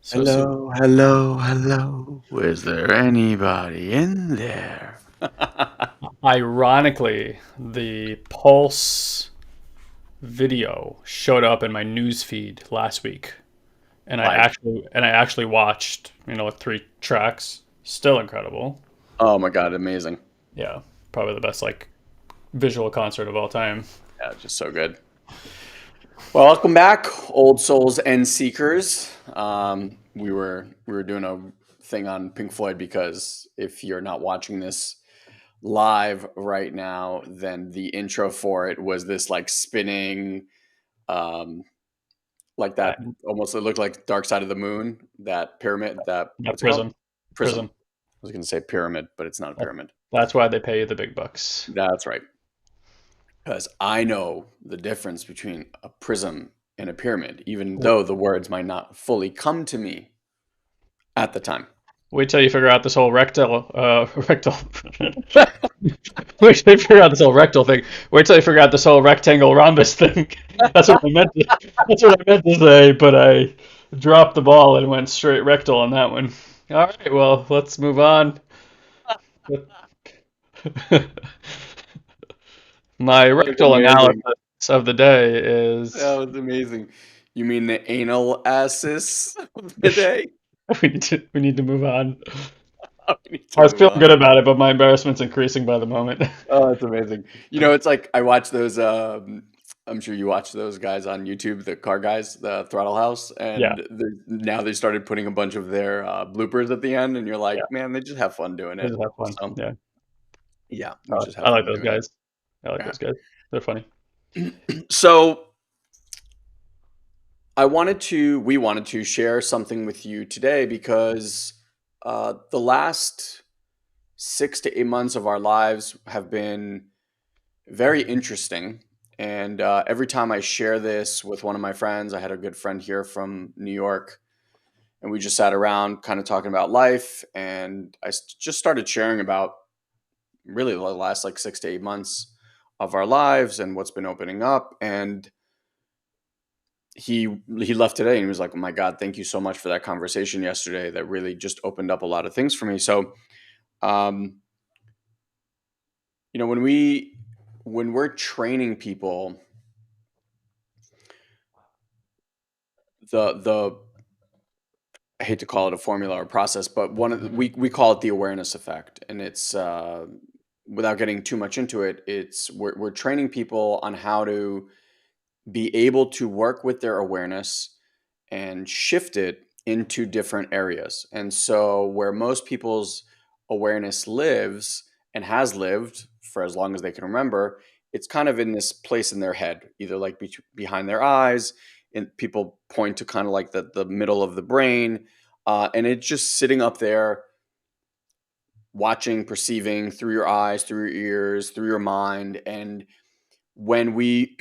So Hello, hello, hello. Is there anybody in there? ironically, the Pulse video showed up in my news feed last week, and I Like, actually watched, like 3 tracks. Still incredible. oh my God, amazing. Yeah, probably the best like visual concert of all time. Yeah, just so good. Well, welcome back, old souls and seekers. We were doing a thing on Pink Floyd because if you're not watching this live right now, then the intro for it was this like spinning, um, like I, that almost it looked like Dark Side of the Moon, that pyramid, that that what's it called? Prism, Prism. Prism. I was going to say pyramid, but it's not a That, pyramid. that's why they pay you the big bucks. That's right. Because I know the difference between a prism and a pyramid, even though the words might not fully come to me at the time. Wait till you figure out this whole rectal. Wait till you figure out this whole rectal thing. Wait till you figure out this whole rectangle rhombus thing. That's what I meant. That's what I meant to say, but I dropped the ball and went straight rectal on that one. All right, well, let's move on. My That was rectal analysis amazing. of the day That is was amazing. You mean the anal asses of the day? we need to move on. We need to I was move feeling on. good about it, but my embarrassment's increasing by the moment. Oh, it's amazing. It's like I watch those. I'm sure you watch those guys on YouTube, the car guys, the Throttle House, Yeah, and now they started putting a bunch of their bloopers at the end, and you're yeah, like, man, they just have fun doing I it. just have fun. So Yeah, yeah, they just I have like fun those doing guys. I like it. those guys. They're funny. Yeah. So we wanted to share something with you today because the last 6 to 8 months of our lives have been very interesting. And every time I share this with one of my friends, I had a good friend here from New York, and we just sat around kind of talking about life. And just started sharing about really the last like 6 to 8 months of our lives and what's been opening up. And he left today and he was like, "Oh my God, thank you so much for that conversation yesterday. That really just opened up a lot of things for me." So, um, when we're training people, the I hate to call it a formula or process, but we call it the awareness effect, and it's without getting too much into it, it's we're training people on how to be able to work with their awareness and shift it into different areas. And so, where most people's awareness lives and has lived for as long as they can remember, it's kind of in this place in their head, either like behind their eyes, and people point to kind of like the middle of the brain, and it's just sitting up there, watching, perceiving through your eyes, through your ears, through your mind. And when we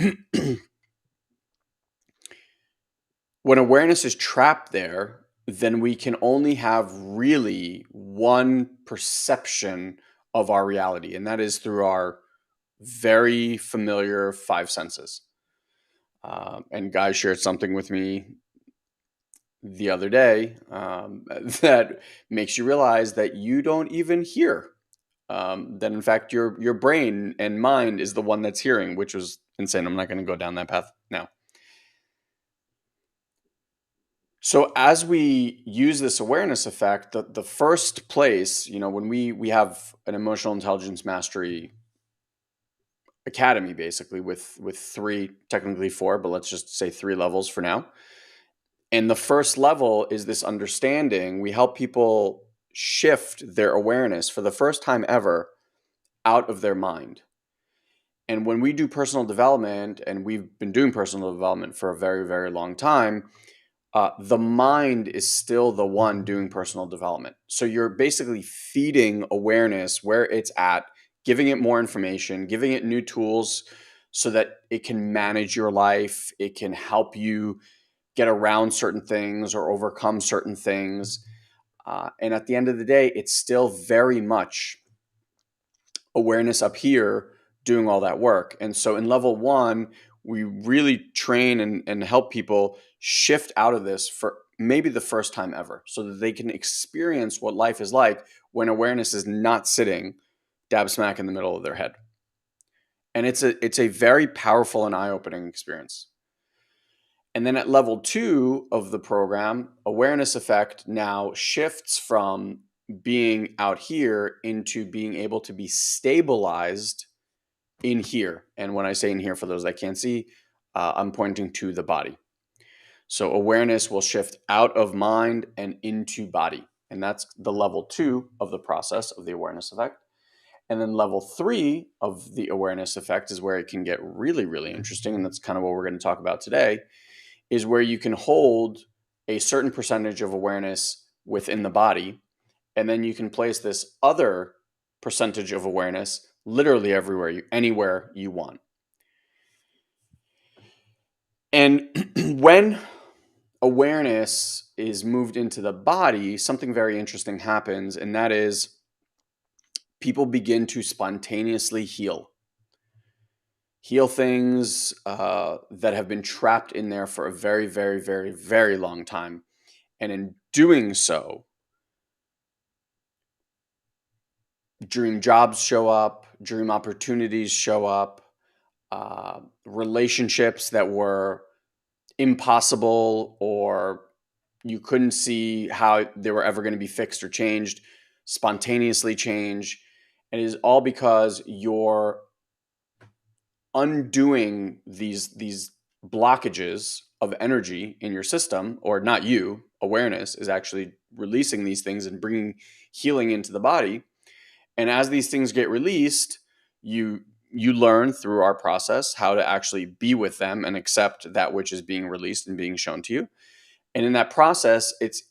when awareness is trapped there, then we can only have really one perception of our reality, and that is through our very familiar five senses. And Guy shared something with me the other day that makes you realize that you don't even hear. That in fact your brain and mind is the one that's hearing, which was insane. I'm not going to go down that path now. So as we use this awareness effect, the first place, when we have an emotional intelligence mastery academy, basically with three, technically four, but let's just say three levels for now. And the first level is this understanding. We help people shift their awareness for the first time ever out of their mind. And when we do personal development, and we've been doing personal development for a very, very long time, the mind is still the one doing personal development. So you're basically feeding awareness where it's at, giving it more information, giving it new tools so that it can manage your life. It can help you get around certain things or overcome certain things. And at the end of the day, it's still very much awareness up here doing all that work. And so in level 1, we really train and help people shift out of this for maybe the first time ever, so that they can experience what life is like when awareness is not sitting dab smack in the middle of their head. And it's a very powerful and eye-opening experience. And then at level 2 of the program, awareness effect now shifts from being out here into being able to be stabilized in here. And when I say in here, for those that can't see, I'm pointing to the body. So awareness will shift out of mind and into body. And that's the level 2 of the process of the awareness effect. And then level 3 of the awareness effect is where it can get really, really interesting. And that's kind of what we're going to talk about today, is where you can hold a certain percentage of awareness within the body. And then you can place this other percentage of awareness literally anywhere you want. And when awareness is moved into the body, something very interesting happens, and that is people begin to spontaneously heal things that have been trapped in there for a very, very, very, very long time. And in doing so, dream jobs show up, dream opportunities show up, relationships that were impossible or you couldn't see how they were ever going to be fixed or changed spontaneously change. And it is all because you're undoing these blockages of energy in your system, or not you. Awareness is actually releasing these things and bringing healing into the body. And as these things get released, you you learn through our process how to actually be with them and accept that which is being released and being shown to you. And in that process, it's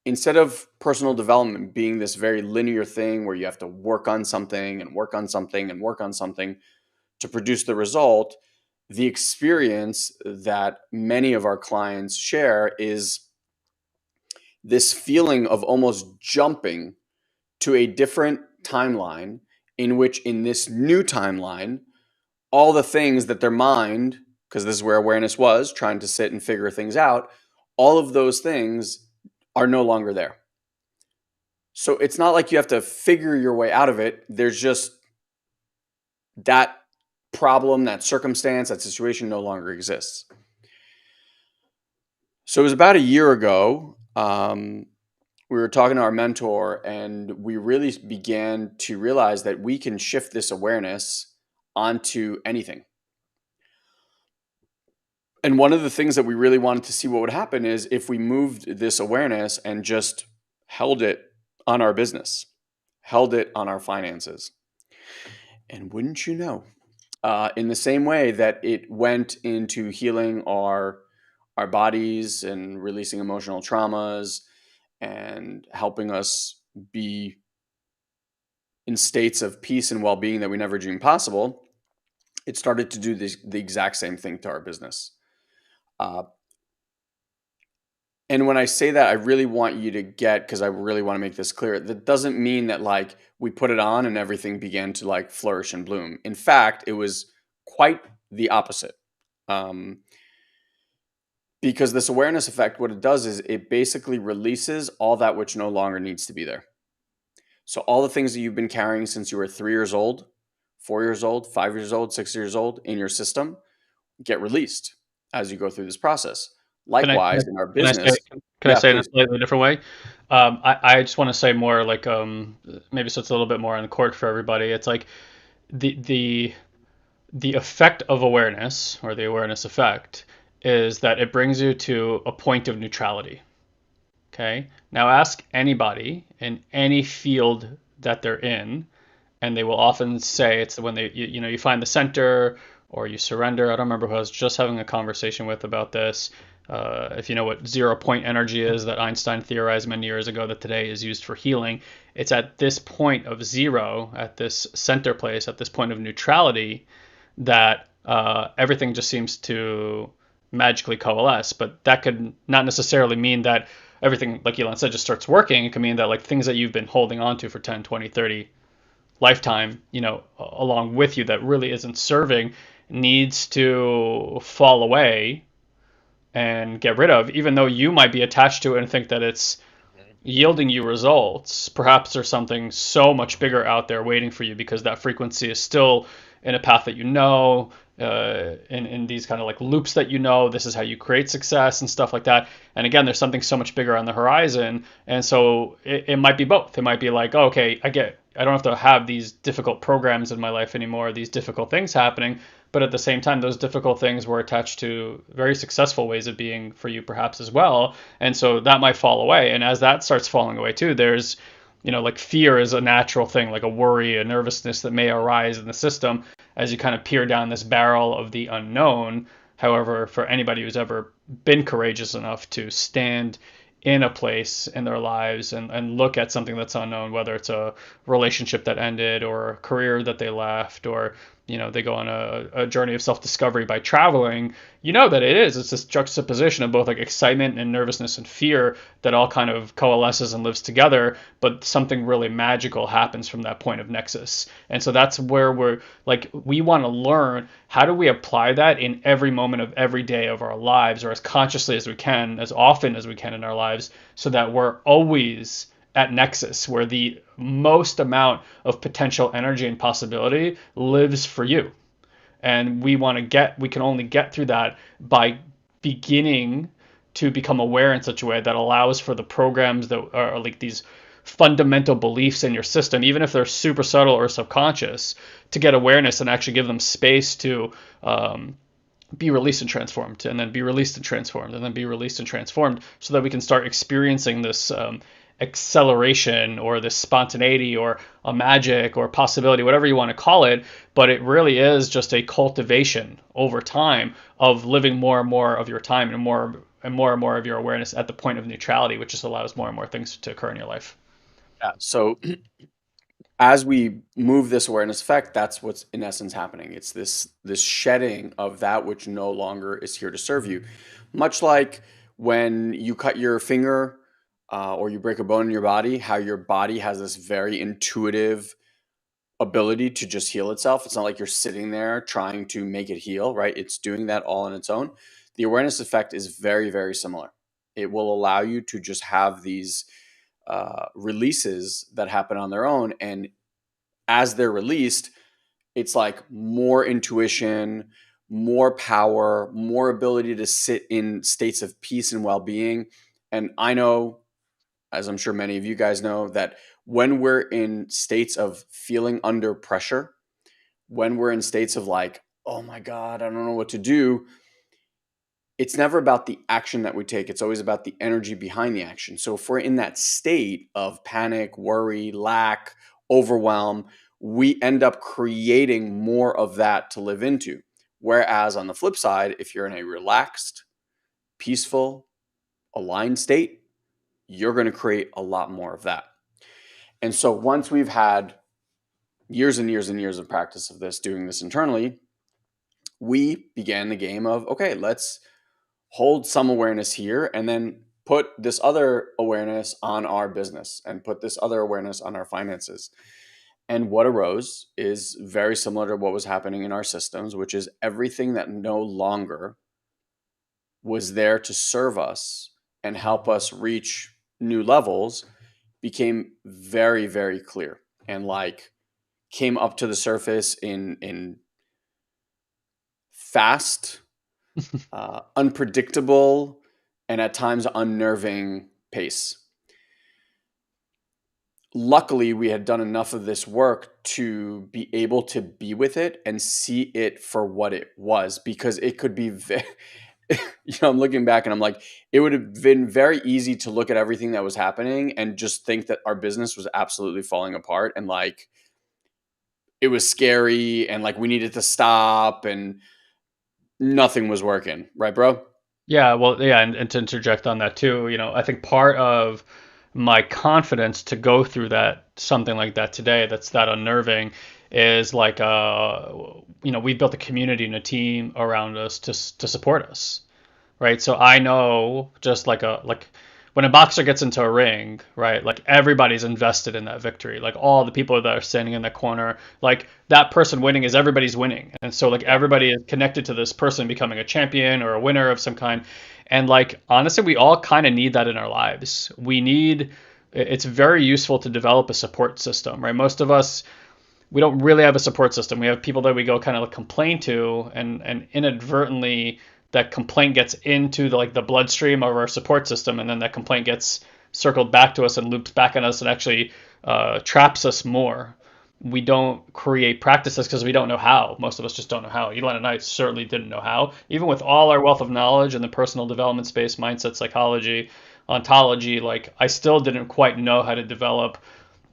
instead of personal development being this very linear thing where you have to work on something and work on something and work on something to produce the result, the experience that many of our clients share is this feeling of almost jumping to a different timeline, in which in this new timeline, all the things that their mind, because this is where awareness was trying to sit and figure things out, all of those things are no longer there. So it's not like you have to figure your way out of it. There's just that problem, that circumstance, that situation no longer exists. So it was about a year ago. We were talking to our mentor, and we really began to realize that we can shift this awareness onto anything. And one of the things that we really wanted to see what would happen is if we moved this awareness and just held it on our business, held it on our finances. And wouldn't you know, in the same way that it went into healing our bodies and releasing emotional traumas and helping us be in states of peace and well-being that we never dreamed possible, it started to do the exact same thing to our business. Uh, and when I say that, I really want you to get, because I really want to make this clear, that doesn't mean that like we put it on and everything began to like flourish and bloom. In fact, it was quite the opposite. Um, because this awareness effect, what it does is it basically releases all that which no longer needs to be there. So all the things that you've been carrying since you were 3 years old, 4 years old, 5 years old, 6 years old in your system get released as you go through this process. Can I Likewise, in our can I business, say can I yeah, say it in a please. slightly different way? I just want to say more like maybe so it's a little bit more on the court for everybody. It's like the the the effect of awareness or the awareness effect is that it brings you to a point of neutrality. Okay. Now ask anybody in any field that they're in, and they will often say it's when you find the center or you surrender. I don't remember who I was just having a conversation with about this. If you know what 0 point energy is that Einstein theorized many years ago that today is used for healing, it's at this point of zero, at this center place, at this point of neutrality, that everything just seems to magically coalesce. But that could not necessarily mean that everything, like Elon said, just starts working. It can mean that like things that you've been holding on to for 10, 20, 30 lifetime, along with you that really isn't serving needs to fall away and get rid of, even though you might be attached to it and think that it's yielding you results. Perhaps there's something so much bigger out there waiting for you because that frequency is still in a path that you know, in these kind of like loops that you know. This is how you create success and stuff like that. And again, there's something so much bigger on the horizon. And so it might be both. It might be like, oh, okay, I don't have to have these difficult programs in my life anymore, these difficult things happening. But at the same time, those difficult things were attached to very successful ways of being for you, perhaps as well. And so that might fall away. And as that starts falling away too, there's, like fear is a natural thing, like a worry, a nervousness that may arise in the system as you kind of peer down this barrel of the unknown. However, for anybody who's ever been courageous enough to stand in a place in their lives and look at something that's unknown, whether it's a relationship that ended or a career that they left, or they go on a journey of self-discovery by traveling, that it's this juxtaposition of both like excitement and nervousness and fear that all kind of coalesces and lives together, but something really magical happens from that point of nexus. And so that's where we want to learn, how do we apply that in every moment of every day of our lives, or as consciously as we can, as often as we can in our lives, so that we're always at nexus where the most amount of potential energy and possibility lives for you. And we can only get through that by beginning to become aware in such a way that allows for the programs that are like these fundamental beliefs in your system, even if they're super subtle or subconscious, to get awareness and actually give them space to be released and transformed, and then be released and transformed, and then be released and transformed, so that we can start experiencing this acceleration or this spontaneity or a magic or possibility, whatever you want to call it. But it really is just a cultivation over time of living more and more of your time and more and more and more of your awareness at the point of neutrality, which just allows more and more things to occur in your life. Yeah. So as we move this awareness effect, that's what's in essence happening. It's this shedding of that which no longer is here to serve you. Much like when you cut your finger or you break a bone in your body, how your body has this very intuitive ability to just heal itself. It's not like you're sitting there trying to make it heal, right? It's doing that all on its own. The awareness effect is very, very similar. It will allow you to just have these releases that happen on their own. And as they're released, it's like more intuition, more power, more ability to sit in states of peace and well being. And I know, as I'm sure many of you guys know, that when we're in states of feeling under pressure, when we're in states of like, oh my God, I don't know what to do, it's never about the action that we take. It's always about the energy behind the action. So if we're in that state of panic, worry, lack, overwhelm, we end up creating more of that to live into. Whereas on the flip side, if you're in a relaxed, peaceful, aligned state, you're going to create a lot more of that. And so once we've had years and years and years of practice of this, doing this internally, we began the game of, okay, let's hold some awareness here and then put this other awareness on our business and put this other awareness on our finances. And what arose is very similar to what was happening in our systems, which is everything that no longer was there to serve us and help us reach new levels became very, very clear and like came up to the surface in fast, unpredictable, and at times unnerving pace. Luckily, we had done enough of this work to be able to be with it and see it for what it was, because it could be I'm looking back and I'm like, it would have been very easy to look at everything that was happening and just think that our business was absolutely falling apart and like it was scary and like we needed to stop and nothing was working. Right, bro? Yeah, well, yeah, and to interject on that too, I think part of my confidence to go through that, something like that today, that's that unnerving, is like we built a community and a team around us to support us, right? So I know, just like when a boxer gets into a ring, right? Like everybody's invested in that victory. Like all the people that are standing in that corner, like that person winning is everybody's winning. And so like everybody is connected to this person becoming a champion or a winner of some kind. And like honestly, we all kind of need that in our lives. It's very useful to develop a support system, right? Most of us, we don't really have a support system. We have people that we go kind of like complain to, and inadvertently that complaint gets into the bloodstream of our support system, and then that complaint gets circled back to us and loops back at us and actually traps us more. We don't create practices because we don't know how. Most of us just don't know how. Elon and I certainly didn't know how. Even with all our wealth of knowledge in the personal development space, mindset, psychology, ontology, like I still didn't quite know how to develop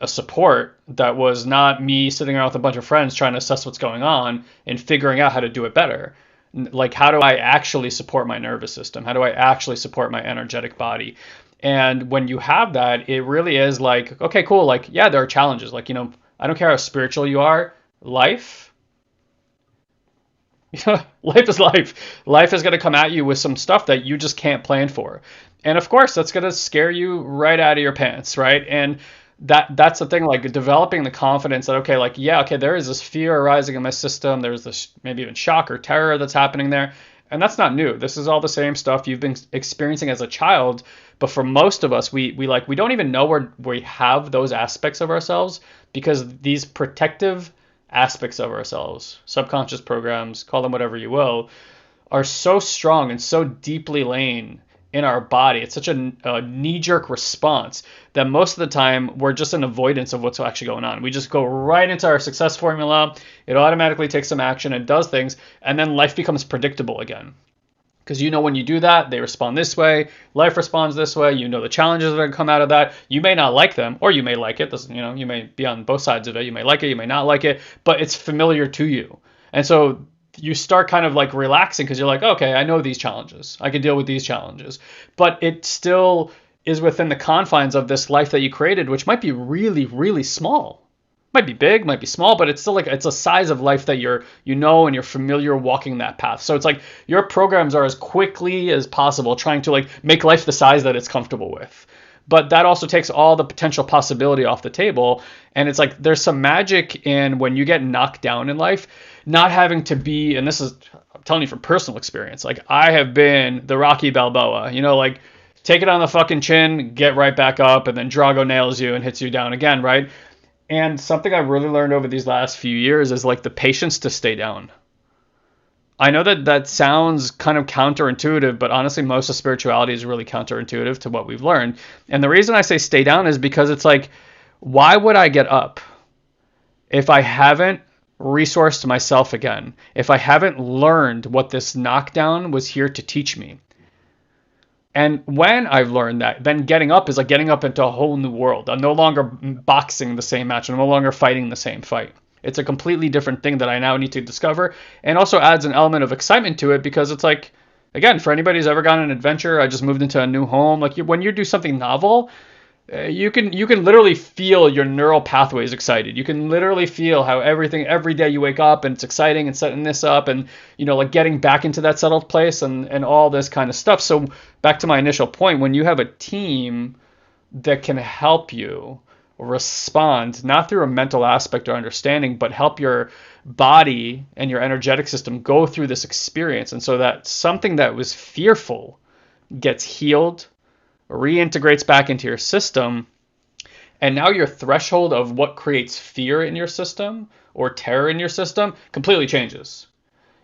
a support that was not me sitting around with a bunch of friends trying to assess what's going on and figuring out how to do it better. Like, how do I actually support my nervous system? How do I actually support my energetic body? And when you have that, it really is like, okay, cool. Like, yeah, there are challenges. Like, I don't care how spiritual you are. Life, life is life. Life is going to come at you with some stuff that you just can't plan for. And of course, that's going to scare you right out of your pants, right? And that's the thing, like developing the confidence that, okay, like, yeah, okay, there is this fear arising in my system. There's this maybe even shock or terror that's happening there. And that's not new. This is all the same stuff you've been experiencing as a child. But for most of us, we don't even know where we have those aspects of ourselves, because these protective aspects of ourselves, subconscious programs, call them whatever you will, are so strong and so deeply laying in our body. It's such a knee-jerk response that most of the time we're just in avoidance of what's actually going on. We just go right into our success formula. It automatically takes some action and does things, and then life becomes predictable again. Because when you do that, they respond this way, life responds this way, the challenges that are going to come out of that. You may not like them, or you may like it. You may be on both sides of it. You may like it, you may not like it, but it's familiar to you. And so you start kind of like relaxing because you're like, okay, I know these challenges. I can deal with these challenges. But it still is within the confines of this life that you created, which might be really, really small. Might be big, might be small, but it's still like it's a size of life that and you're familiar walking that path. So it's like your programs are as quickly as possible trying to like make life the size that it's comfortable with. But that also takes all the potential possibility off the table. And it's like there's some magic in when you get knocked down in life, not having to be, and this is, I'm telling you from personal experience, like I have been the Rocky Balboa, like take it on the fucking chin, get right back up, and then Drago nails you and hits you down again, right? And something I've really learned over these last few years is like the patience to stay down. I know that sounds kind of counterintuitive, but honestly, most of spirituality is really counterintuitive to what we've learned. And the reason I say stay down is because it's like, why would I get up if I haven't resourced myself again? If I haven't learned what this knockdown was here to teach me? And when I've learned that, then getting up is like getting up into a whole new world. I'm no longer boxing the same match. I'm no longer fighting the same fight. It's a completely different thing that I now need to discover, and also adds an element of excitement to it because it's like, again, for anybody who's ever gone on an adventure, I just moved into a new home. Like when you do something novel, you can literally feel your neural pathways excited. You can literally feel how every day you wake up and it's exciting and setting this up and like getting back into that settled place and all this kind of stuff. So back to my initial point, when you have a team that can help you respond, not through a mental aspect or understanding, but help your body and your energetic system go through this experience, and so that something that was fearful gets healed, reintegrates back into your system, and now your threshold of what creates fear in your system or terror in your system completely changes.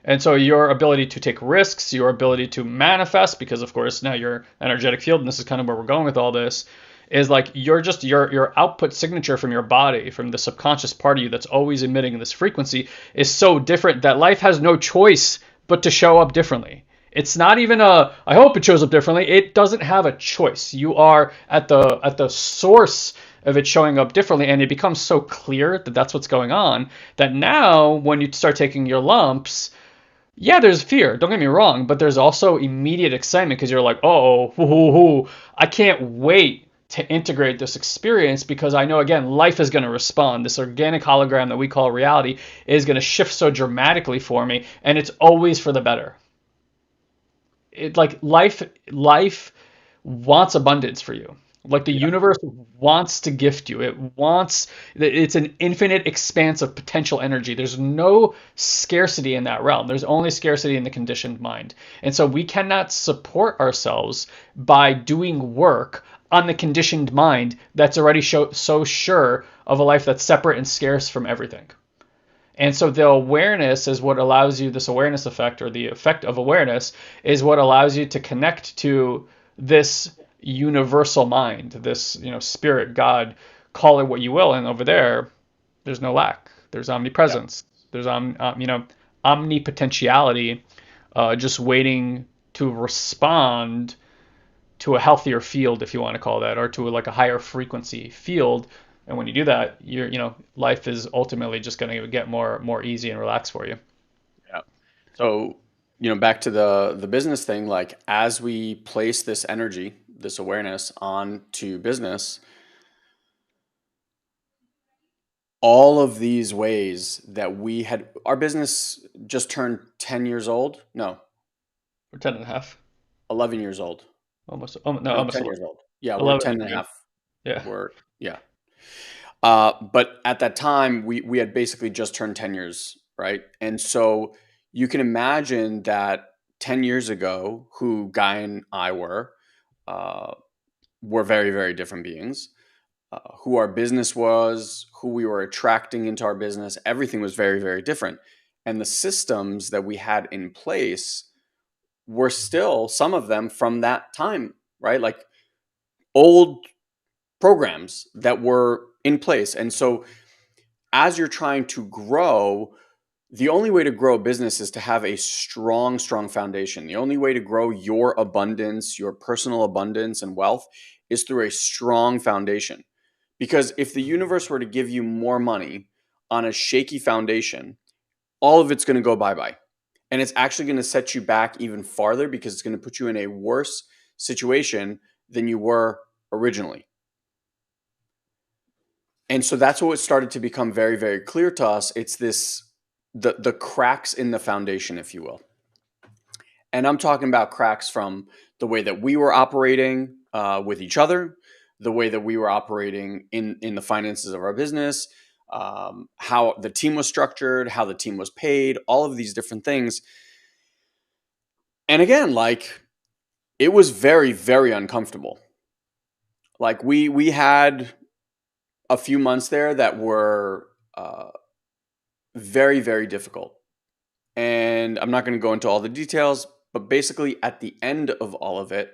And so your ability to take risks, your ability to manifest, because of course now your energetic field, and this is kind of where we're going with all this, is like you're just your output signature from your body, from the subconscious part of you that's always emitting this frequency, is so different that life has no choice but to show up differently. It's not even I hope it shows up differently. It doesn't have a choice. You are at the source of it showing up differently, and it becomes so clear that that's what's going on that now when you start taking your lumps, yeah, there's fear, don't get me wrong, but there's also immediate excitement because you're like, oh, I can't wait to integrate this experience because I know, again, life is going to respond. This organic hologram that we call reality is going to shift so dramatically for me, and it's always for the better. It like life wants abundance for you. Like the Yeah. universe wants to gift you. It's an infinite expanse of potential energy. There's no scarcity in that realm. There's only scarcity in the conditioned mind. And so we cannot support ourselves by doing work on the conditioned mind that's already so sure of a life that's separate and scarce from everything. And so the awareness is what allows you, this awareness effect, or the effect of awareness is what allows you to connect to this universal mind, this, spirit, God, call it what you will. And over there's no lack. There's Yeah. omnipresence. There's omnipotentiality, just waiting to respond to a healthier field, if you want to call that, or to like a higher frequency field. And when you do that, life is ultimately just going to get more easy and relaxed for you. Yeah. So, back to the business thing, like as we place this energy, this awareness onto business, all of these ways that we had our business just turned 10 years old. No, We're 10 and a half, 11 years old. almost. No, No, almost 10 years old. Yeah, we're 11 10 and and a a half. half. Yeah. We're yeah. But at that time, we had basically just turned 10 years, right? And so you can imagine that 10 years ago, who Guy and I uh, were very, very different beings. Who our business was, who we were attracting into our business, everything was very, very different. And the systems that we had in place were still some of them from that time, right? Like old programs that were in place. And so as you're trying to grow, the only way to grow a business is to have a strong, strong foundation. The only way to grow your abundance, your personal abundance and wealth is through a strong foundation. Because if the universe were to give you more money on a shaky foundation, all of it's going to go bye bye. And it's actually going to set you back even farther because it's going to put you in a worse situation than you were originally. And so that's what started to become very, very clear to us. It's this the cracks in the foundation, if you will. And I'm talking about cracks from the way that we were operating with each other, the way that we were operating in the finances of our business, how the team was structured, how the team was paid, all of these different things. And again, like it was very, very uncomfortable. Like we had a few months there that were very, very difficult. And I'm not going to go into all the details, but basically at the end of all of it,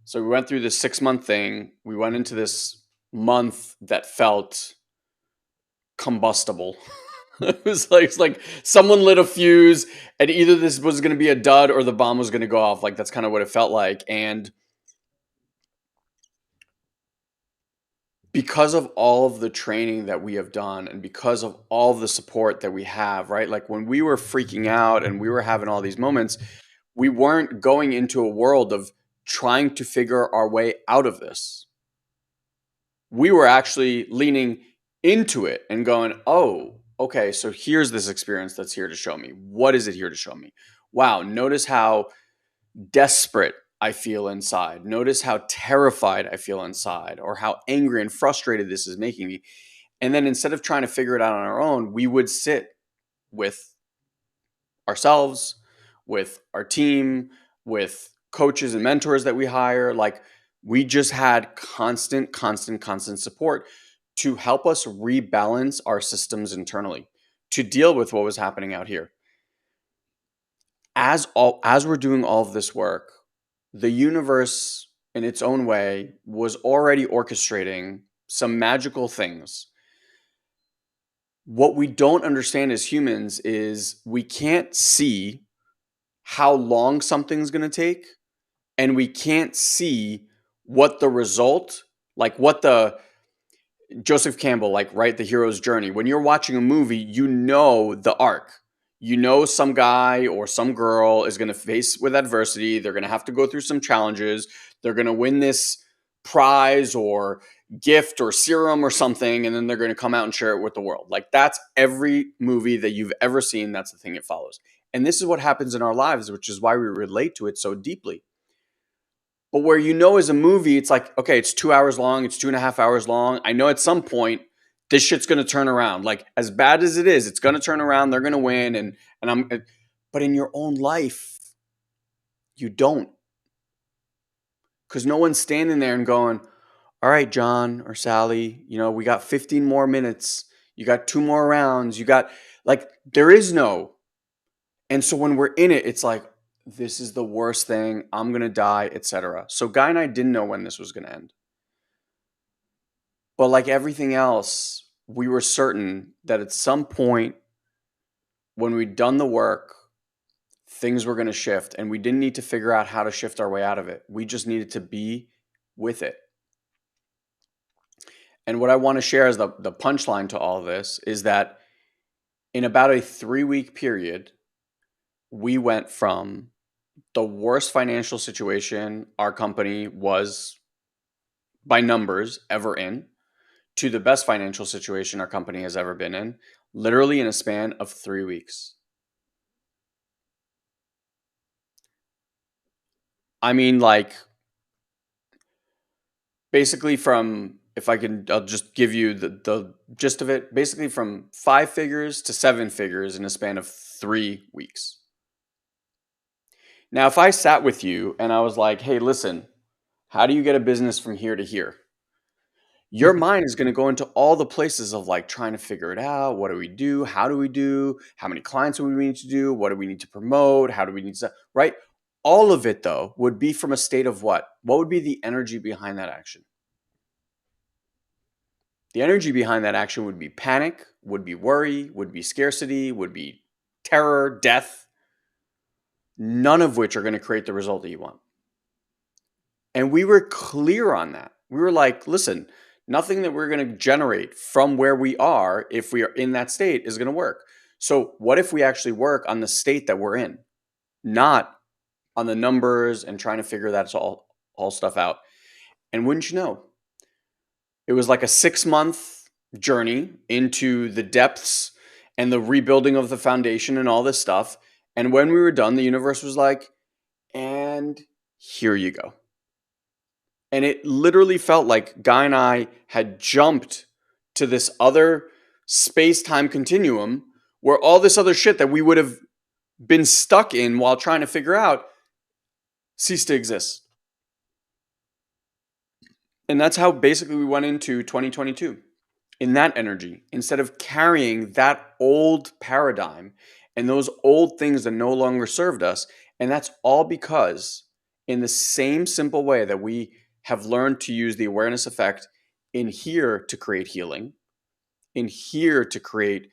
so we went through this 6 month thing. We went into this month that felt combustible. It's like someone lit a fuse, and either this was going to be a dud or the bomb was going to go off. Like that's kind of what it felt like. And because of all of the training that we have done, and because of all the support that we have, right? Like when we were freaking out and we were having all these moments, we weren't going into a world of trying to figure our way out of this. We were actually leaning into it and going, oh, okay, so here's this experience that's here to show me. What is it here to show me? Wow, notice how desperate I feel inside. Notice how terrified I feel inside, or how angry and frustrated this is making me. And then instead of trying to figure it out on our own, we would sit with ourselves, with our team, with coaches and mentors that we hire. Like we just had constant, constant, constant support to help us rebalance our systems internally to deal with what was happening out here. As we're doing all of this work, the universe in its own way was already orchestrating some magical things. What we don't understand as humans is we can't see how long something's going to take, and we can't see what the result, like what the Joseph Campbell, like, right, the hero's journey. When you're watching a movie, you know the arc. You know some guy or some girl is going to face with adversity. They're going to have to go through some challenges. They're going to win this prize or gift or serum or something, and then they're going to come out and share it with the world. Like that's every movie that you've ever seen. That's the thing it follows. And this is what happens in our lives, which is why we relate to it so deeply. But where as a movie, it's like, okay, it's 2 hours long, it's 2.5 hours long. I know at some point this shit's gonna turn around. Like as bad as it is, it's gonna turn around. They're gonna win, and I'm. But in your own life, you don't, because no one's standing there and going, "All right, John or Sally, we got 15 more minutes. You got two more rounds. You got like there is no." And so when we're in it, it's like this is the worst thing. I'm gonna die, etc. So Guy and I didn't know when this was gonna end. But like everything else, we were certain that at some point when we'd done the work, things were going to shift and we didn't need to figure out how to shift our way out of it. We just needed to be with it. And what I want to share as the punchline to all of this is that in about a 3-week period, we went from the worst financial situation our company was by numbers ever in to the best financial situation our company has ever been in, literally in a span of 3 weeks. I mean, like, basically from, if I can, I'll just give you the gist of it. Basically from 5 figures to 7 figures in a span of 3 weeks. Now, if I sat with you and I was like, hey, listen, how do you get a business from here to here? Your mind is going to go into all the places of like trying to figure it out. What do we do? How do we do? How many clients do we need to do? What do we need to promote? How do we need to, right? All of it, though, would be from a state of what? What would be the energy behind that action? The energy behind that action would be panic, would be worry, would be scarcity, would be terror, death, none of which are going to create the result that you want. And we were clear on that. We were like, listen, nothing that we're going to generate from where we are, if we are in that state, is going to work. So, what if we actually work on the state that we're in, not on the numbers and trying to figure that all stuff out? And wouldn't you know, it was like a 6-month journey into the depths and the rebuilding of the foundation and all this stuff. And when we were done, the universe was like, and here you go. And it literally felt like Guy and I had jumped to this other space-time continuum where all this other shit that we would have been stuck in while trying to figure out ceased to exist. And that's how basically we went into 2022, in that energy, instead of carrying that old paradigm and those old things that no longer served us. And that's all because, in the same simple way that we have learned to use the awareness effect in here to create healing, in here to create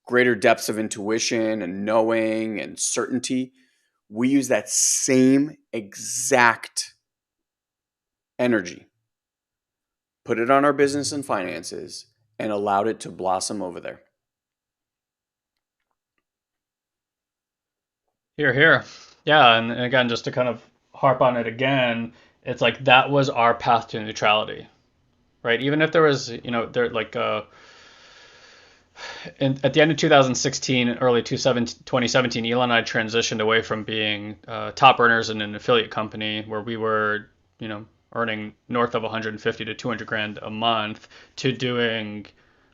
greater depths of intuition and knowing and certainty, we use that same exact energy, put it on our business and finances, and allowed it to blossom over there. Here, here. Yeah, and again, just to kind of harp on it again, it's like that was our path to neutrality, right? Even if there was, there like at the end of 2016, early 2017, Elon and I transitioned away from being top earners in an affiliate company where we were, earning north of 150 to 200 grand a month to doing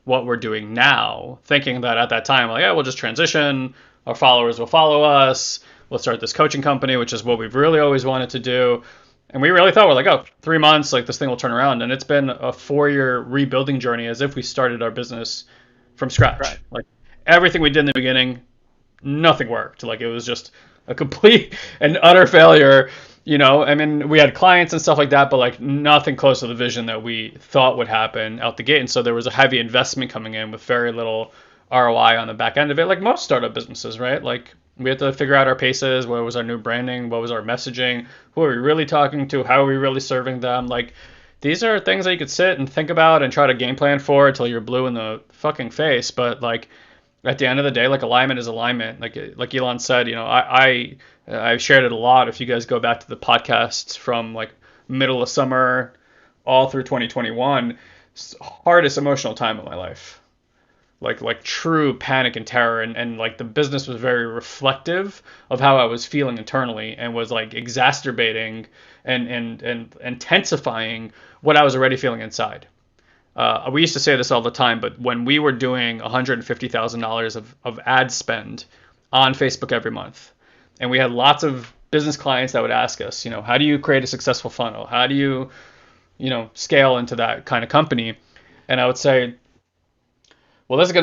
what we're doing now, thinking that at that time, like, yeah, we'll just transition, our followers will follow us, we'll start this coaching company, which is what we've really always wanted to do. And we really thought, we're like, oh, 3 months, like this thing will turn around. And it's been a 4-year rebuilding journey as if we started our business from scratch. Right. Like everything we did in the beginning, nothing worked. Like it was just a complete and utter failure. I mean, we had clients and stuff like that, but like nothing close to the vision that we thought would happen out the gate. And so there was a heavy investment coming in with very little ROI on the back end of it, like most startup businesses, right? Like we had to figure out our paces. What was our new branding? What was our messaging? Who are we really talking to? How are we really serving them? Like these are things that you could sit and think about and try to game plan for until you're blue in the fucking face. But like at the end of the day, like alignment is alignment. Like Elon said, I've shared it a lot. If you guys go back to the podcasts from like middle of summer all through 2021, it's the hardest emotional time of my life. like true panic and terror, and like the business was very reflective of how I was feeling internally, and was like exacerbating and intensifying what I was already feeling inside. We used to say this all the time, but when we were doing $150,000 of ad spend on Facebook every month, and we had lots of business clients that would ask us, how do you create a successful funnel? How do you, scale into that kind of company? And I would say, well, this is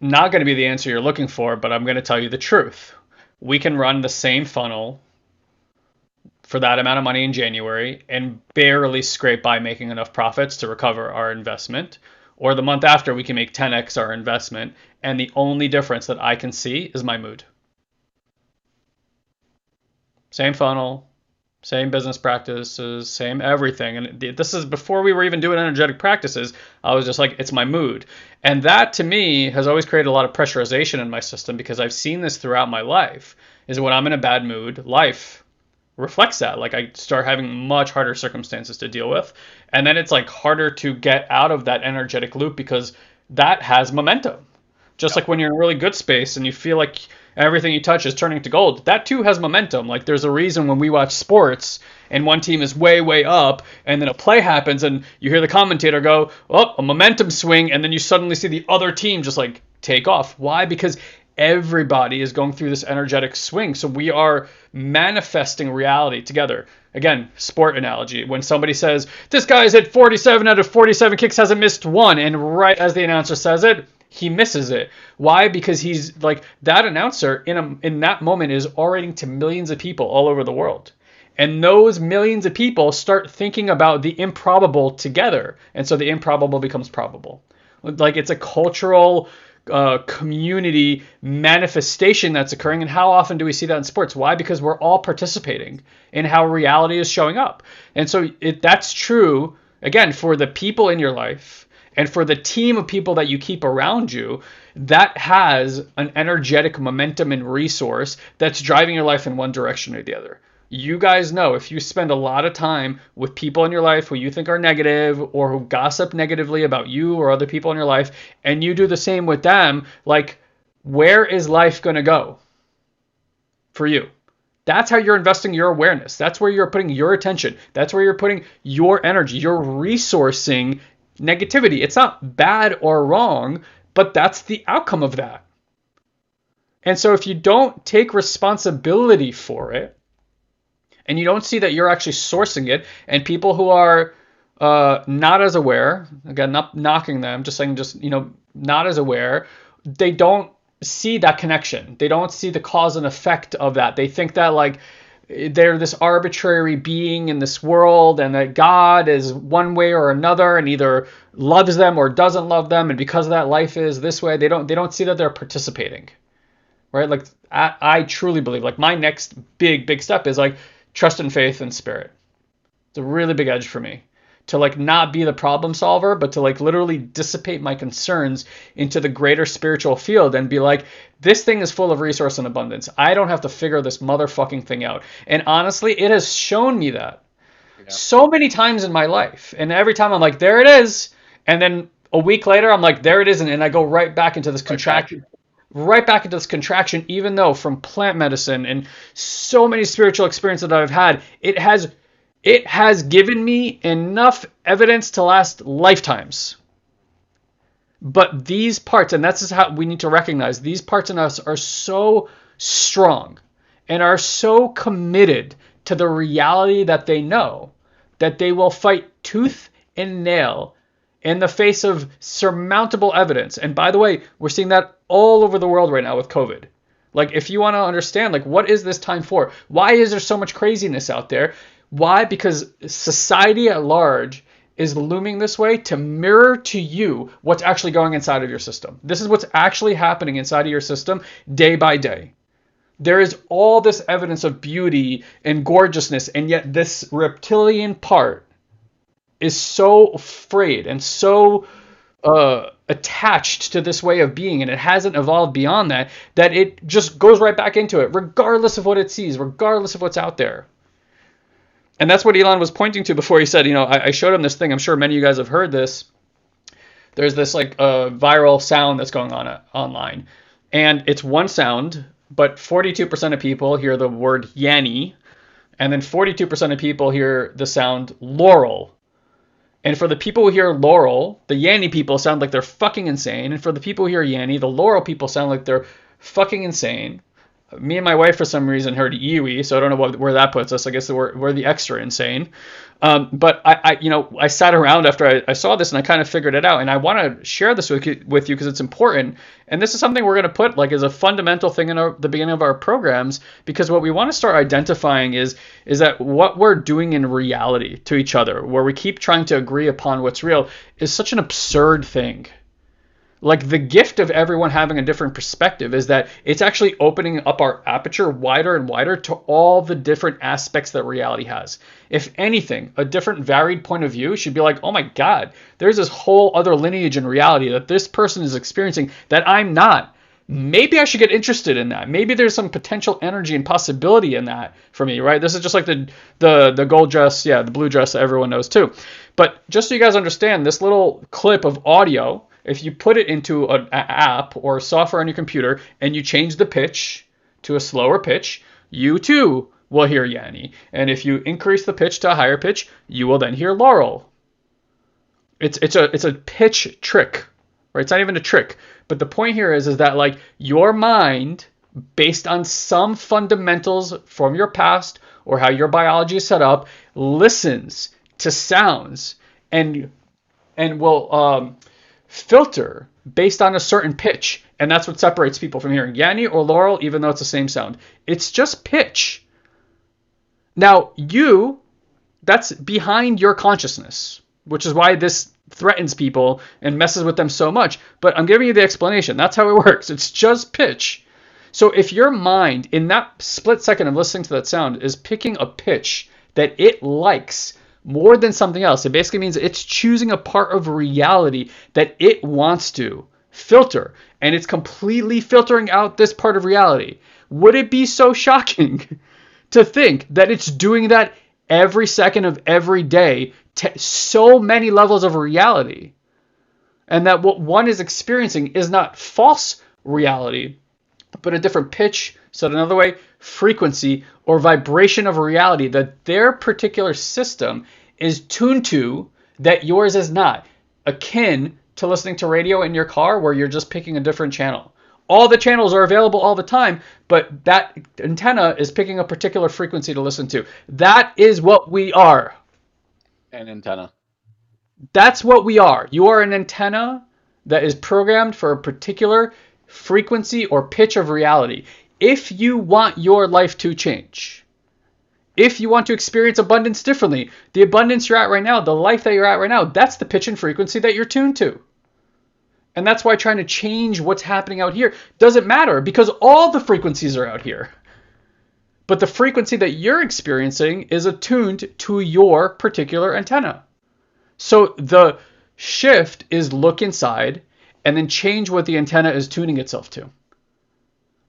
not gonna be the answer you're looking for, but I'm gonna tell you the truth. We can run the same funnel for that amount of money in January and barely scrape by making enough profits to recover our investment. Or the month after, we can make 10x our investment. And the only difference that I can see is my mood. Same funnel, same business practices, same everything. And this is before we were even doing energetic practices. I was just like, it's my mood. And that to me has always created a lot of pressurization in my system, because I've seen this throughout my life, is when I'm in a bad mood, life reflects that. Like, I start having much harder circumstances to deal with. And then it's like harder to get out of that energetic loop, because that has momentum. Just like when you're in a really good space and you feel like everything you touch is turning to gold, that too has momentum. Like, there's a reason when we watch sports and one team is way, way up, and then a play happens and you hear the commentator go, oh, a momentum swing, and then you suddenly see the other team just like take off. Why? Because everybody is going through this energetic swing. So we are manifesting reality together. Again, sport analogy. When somebody says, this guy's hit 47 out of 47 kicks, hasn't missed one, and right as the announcer says it, he misses it. Why? Because he's like, that announcer in that moment is orating to millions of people all over the world. And those millions of people start thinking about the improbable together. And so the improbable becomes probable. Like, it's a cultural community manifestation that's occurring. And how often do we see that in sports? Why? Because we're all participating in how reality is showing up. And so that's true, again, for the people in your life and for the team of people that you keep around you. That has an energetic momentum and resource that's driving your life in one direction or the other. You guys know, if you spend a lot of time with people in your life who you think are negative or who gossip negatively about you or other people in your life, and you do the same with them, like, where is life going to go for you? That's how you're investing your awareness. That's where you're putting your attention. That's where you're putting your energy. You're resourcing negativity. It's not bad or wrong, but that's the outcome of that. And so if you don't take responsibility for it, and you don't see that you're actually sourcing it, and people who are not as aware, again, not knocking them, just saying, not as aware, they don't see that connection. They don't see the cause and effect of that. They think that, like, they're this arbitrary being in this world, and that God is one way or another, and either loves them or doesn't love them, and because of that, life is this way. They don't see that they're participating, right? Like, I truly believe, like, my next big step is like trust and faith and spirit. It's a really big edge for me to, like, not be the problem solver, but to, like, literally dissipate my concerns into the greater spiritual field and be like, this thing is full of resource and abundance. I don't have to figure this motherfucking thing out. And honestly, it has shown me that so many times in my life. And every time I'm like, there it is. And then a week later, I'm like, there it isn't. And I go right back into this contraction. Right back into this contraction, even though from plant medicine and so many spiritual experiences that I've had, it has given me enough evidence to last lifetimes. But these parts, and that's just how we need to recognize, these parts in us are so strong and are so committed to the reality that they know that they will fight tooth and nail in the face of surmountable evidence. And by the way, we're seeing that all over the world right now with COVID. Like, if you want to understand, like, what is this time for? Why is there so much craziness out there? Why? Because society at large is looming this way to mirror to you what's actually going inside of your system. This is what's actually happening inside of your system day by day. There is all this evidence of beauty and gorgeousness, and yet this reptilian part is so afraid and so attached to this way of being, and it hasn't evolved beyond that, that it just goes right back into it, regardless of what it sees, regardless of what's out there. And that's what Elon was pointing to before he said, I showed him this thing. I'm sure many of you guys have heard this there's this like viral sound that's going on online, and it's one sound, but 42% of people hear the word Yanny, and then 42% of people hear the sound Laurel. And for the people who hear Laurel, the Yanny people sound like they're fucking insane. And for the people who hear Yanny, the Laurel people sound like they're fucking insane. Me and my wife, for some reason, heard Iwi, so I don't know where that puts us. I guess we're the extra insane. But I sat around after I saw this and I kind of figured it out, and I want to share this with you because it's important. And this is something we're going to put like as a fundamental thing in the beginning of our programs, because what we want to start identifying is that what we're doing in reality to each other, where we keep trying to agree upon what's real, is such an absurd thing. Like the gift of everyone having a different perspective is that it's actually opening up our aperture wider and wider to all the different aspects that reality has. If anything, a different varied point of view should be like, oh my God, there's this whole other lineage in reality that this person is experiencing that I'm not. Maybe I should get interested in that. Maybe there's some potential energy and possibility in that for me, right? This is just like the gold dress, yeah, the blue dress that everyone knows too. But just so you guys understand, this little clip of audio, if you put it into an app or software on your computer and you change the pitch to a slower pitch, you too will hear Yanny. And if you increase the pitch to a higher pitch, you will then hear Laurel. It's a pitch trick, right? It's not even a trick. But the point here is that like your mind, based on some fundamentals from your past or how your biology is set up, listens to sounds and will filter based on a certain pitch. And that's what separates people from hearing Yanny or Laurel, even though it's the same sound. It's just pitch. Now, that's behind your consciousness, which is why this threatens people and messes with them so much. But I'm giving you the explanation. That's how it works. It's just pitch. So if your mind, in that split second of listening to that sound, is picking a pitch that it likes more than something else, it basically means it's choosing a part of reality that it wants to filter, and it's completely filtering out this part of reality. Would it be so shocking to think that it's doing that every second of every day to so many levels of reality, and that what one is experiencing is not false reality, but a different pitch, said another way, frequency or vibration of reality that their particular system is tuned to, that yours is not, akin to listening to radio in your car where you're just picking a different channel. All the channels are available all the time, but that antenna is picking a particular frequency to listen to. That is what we are. An antenna. That's what we are. You are an antenna that is programmed for a particular frequency or pitch of reality. If you want your life to change, if you want to experience abundance differently, the abundance you're at right now, the life that you're at right now, that's the pitch and frequency that you're tuned to. And that's why trying to change what's happening out here doesn't matter, because all the frequencies are out here. But the frequency that you're experiencing is attuned to your particular antenna. So the shift is look inside and then change what the antenna is tuning itself to.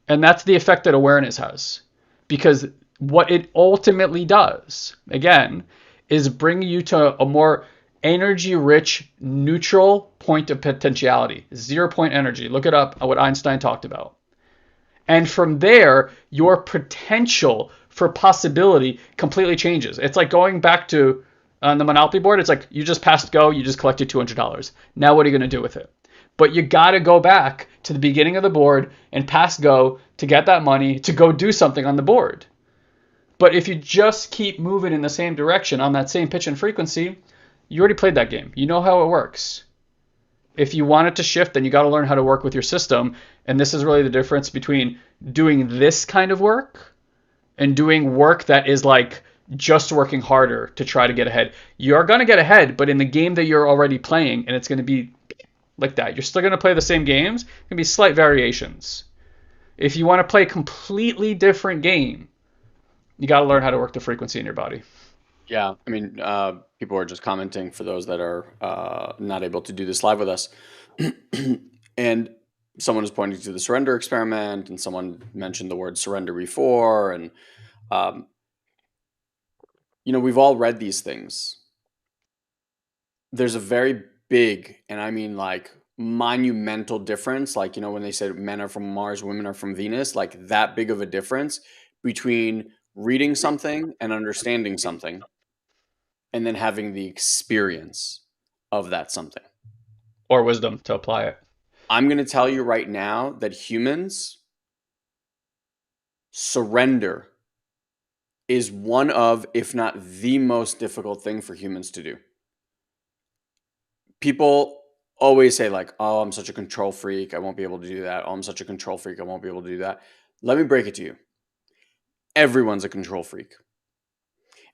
And that's the effect that awareness has. Because what it ultimately does, again, is bring you to a more energy-rich, neutral point of potentiality. 0 point energy. Look it up, what Einstein talked about. And from there, your potential for possibility completely changes. It's like going back to on the Monopoly board. It's like you just passed go, you just collected $200. Now what are you going to do with it? But you got to go back to the beginning of the board and pass go to get that money to go do something on the board. But if you just keep moving in the same direction on that same pitch and frequency, you already played that game. You know how it works. If you want it to shift, then you got to learn how to work with your system. And this is really the difference between doing this kind of work and doing work that is like just working harder to try to get ahead. You're going to get ahead, but in the game that you're already playing, and it's going to be like that. You're still going to play the same games. There can be slight variations. If you want to play a completely different game, you got to learn how to work the frequency in your body. Yeah, I mean, people are just commenting for those that are not able to do this live with us. And someone is pointing to the surrender experiment, and someone mentioned the word surrender before. And, um, we've all read these things. There's a very big, and I mean like monumental difference, like, you know, when they said men are from Mars, women are from Venus, like that big of a difference between reading something and understanding something and then having the experience of that something. Or wisdom to apply it. I'm going to tell you right now that humans surrender is one of, if not the most difficult thing for humans to do. People always say, like, oh, I'm such a control freak, I won't be able to do that. Oh, I'm such a control freak, I won't be able to do that. Let me break it to you. Everyone's a control freak.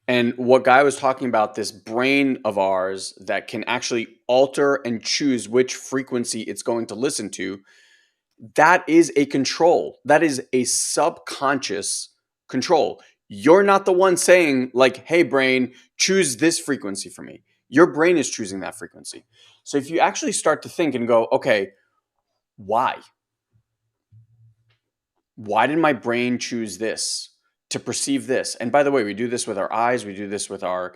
And what Guy was talking about, this brain of ours that can actually alter and choose which frequency it's going to listen to, that is a control. That is a subconscious control. You're not the one saying, like, hey, brain, choose this frequency for me. Your brain is choosing that frequency. So if you actually start to think and go, okay, why? Why did my brain choose this to perceive this? And by the way, we do this with our eyes, we do this with our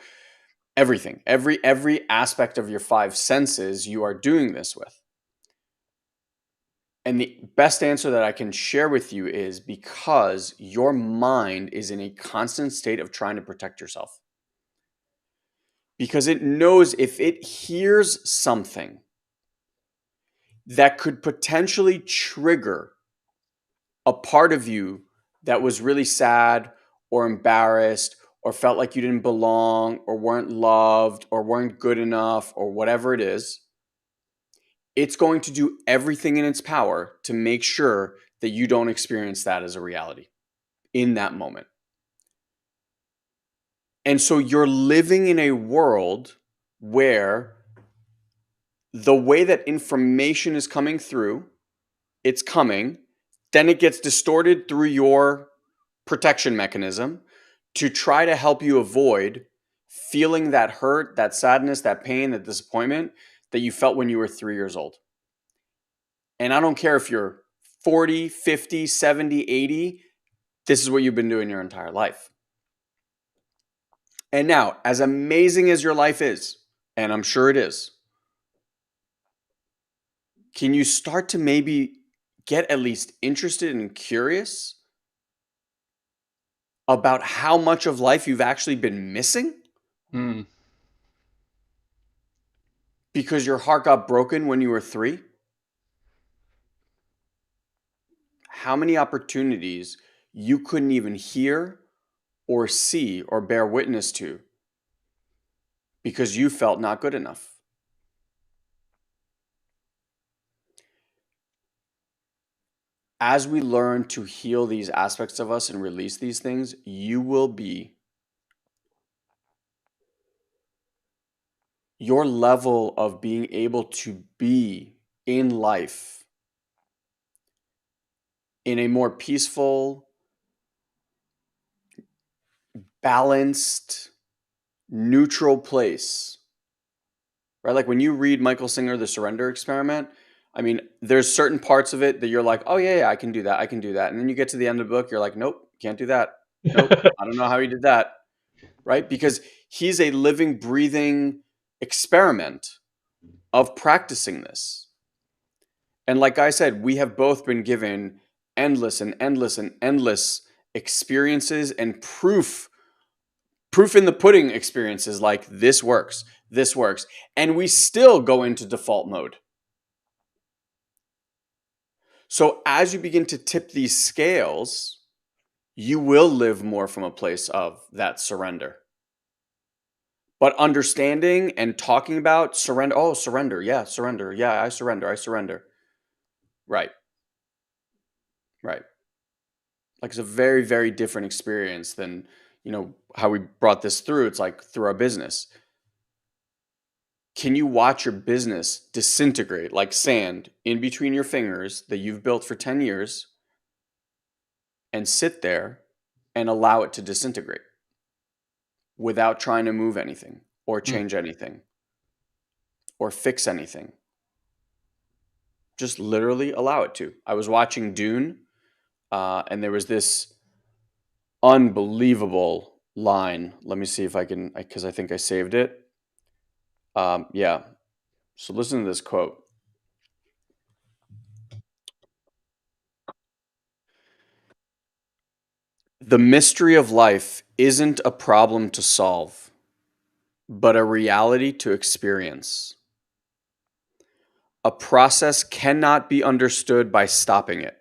everything. Every aspect of your five senses you are doing this with. And the best answer that I can share with you is because your mind is in a constant state of trying to protect yourself. Because it knows if it hears something that could potentially trigger a part of you that was really sad or embarrassed or felt like you didn't belong or weren't loved or weren't good enough or whatever it is, it's going to do everything in its power to make sure that you don't experience that as a reality in that moment. And so you're living in a world where the way that information is coming through, it's coming, then it gets distorted through your protection mechanism to try to help you avoid feeling that hurt, that sadness, that pain, that disappointment that you felt when you were 3 years old. And I don't care if you're 40, 50, 70, 80, this is what you've been doing your entire life. And now, as amazing as your life is, and I'm sure it is, can you start to maybe get at least interested and curious about how much of life you've actually been missing Mm. because your heart got broken when you were 3? How many opportunities you couldn't even hear or see or bear witness to because you felt not good enough? As we learn to heal these aspects of us and release these things, you will be, your level of being able to be in life in a more peaceful, balanced, neutral place, right? Like when you read Michael Singer, The Surrender Experiment, I mean, there's certain parts of it that you're like, oh, yeah, I can do that. I can do that. And then you get to the end of the book, you're like, nope, can't do that. Nope, I don't know how he did that, right? Because he's a living, breathing experiment of practicing this. And like I said, we have both been given endless and endless and endless experiences and proof in the pudding experiences, like this works, and we still go into default mode. So as you begin to tip these scales, you will live more from a place of that surrender. But understanding and talking about surrender, oh, surrender, yeah, surrender, yeah, I surrender. Right, right. Like it's a very, very different experience than, you know, how we brought this through. It's like through our business. Can you watch your business disintegrate like sand in between your fingers that you've built for 10 years and sit there and allow it to disintegrate without trying to move anything or Mm. change anything or fix anything? Just literally allow it to. I was watching Dune, and there was this unbelievable line. Let me see if I can, because I think I saved it. Yeah. So listen to this quote. The mystery of life isn't a problem to solve, but a reality to experience. A process cannot be understood by stopping it.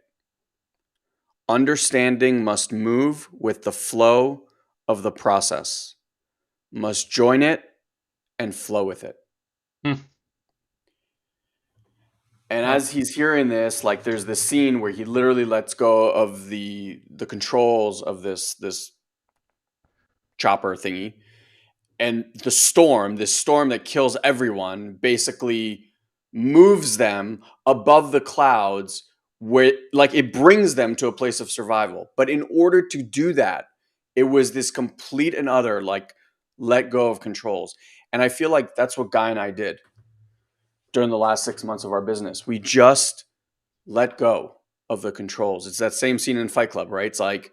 Understanding must move with the flow of the process, must join it and flow with it. Hmm. And Yeah. as he's hearing this, like there's this scene where he literally lets go of the controls of this chopper thingy, and this storm that kills everyone, basically moves them above the clouds, where like it brings them to a place of survival. But in order to do that, it was this complete and utter like let go of controls. And I feel like that's what Guy and I did during the last 6 months of our business. We just let go of the controls. It's that same scene in Fight Club, right? It's like,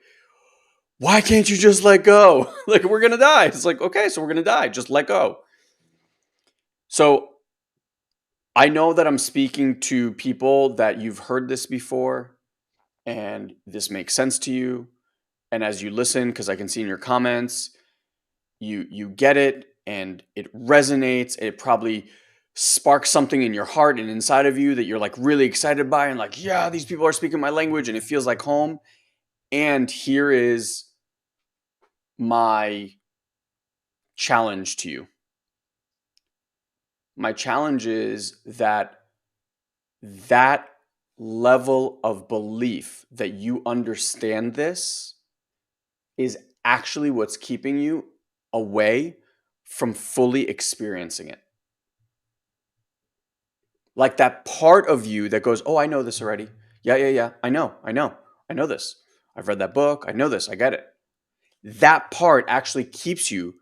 why can't you just let go? Like, we're going to die. It's like, okay, so we're going to die. Just let go. So I know that I'm speaking to people that you've heard this before and this makes sense to you. And as you listen, because I can see in your comments, you get it and it resonates. It probably sparks something in your heart and inside of you that you're like really excited by and like, yeah, these people are speaking my language and it feels like home. And here is my challenge to you. My challenge is that level of belief that you understand this is actually what's keeping you away from fully experiencing it. Like that part of you that goes, oh, I know this already. Yeah, yeah, yeah. I know this. I've read that book. I know this. I get it. That part actually keeps you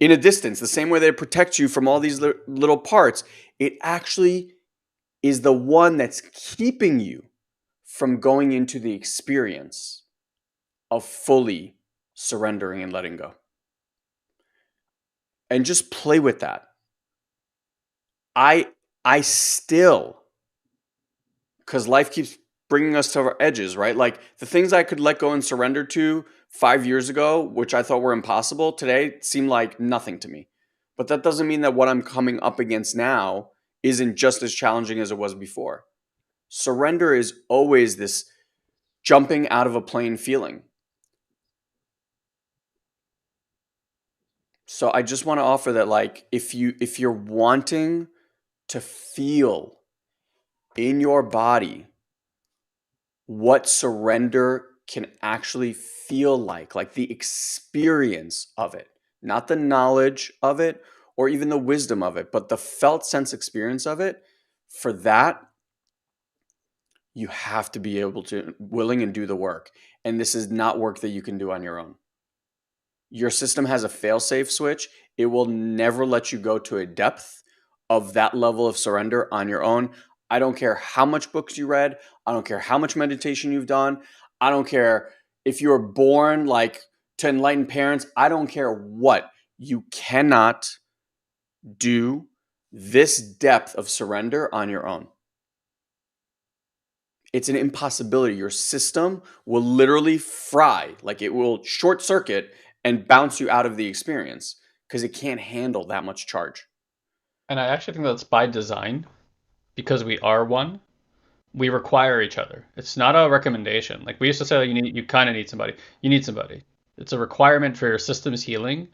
in a distance, the same way that it protects you from all these little parts. It actually is the one that's keeping you from going into the experience of fully surrendering and letting go. And just play with that. I still, because life keeps bringing us to our edges, right? Like the things I could let go and surrender to 5 years ago, which I thought were impossible, today seem like nothing to me. But that doesn't mean that what I'm coming up against now isn't just as challenging as it was before. Surrender is always this jumping out of a plane feeling. So I just want to offer that, like, if you're wanting to feel in your body what surrender can actually feel like the experience of it, not the knowledge of it or even the wisdom of it, but the felt sense experience of it, for that, you have to be able to willing and do the work. And this is not work that you can do on your own. Your system has a fail-safe switch. It will never let you go to a depth of that level of surrender on your own. I don't care how much books you read. I don't care how much meditation you've done. I don't care if you were born like to enlightened parents. I don't care what. You cannot do this depth of surrender on your own. It's an impossibility. Your system will literally fry, like it will short circuit and bounce you out of the experience because it can't handle that much charge. And I actually think that's by design because we are one. We require each other. It's not a recommendation. Like we used to say, like, you kind of need somebody. You need somebody. It's a requirement for your system's healing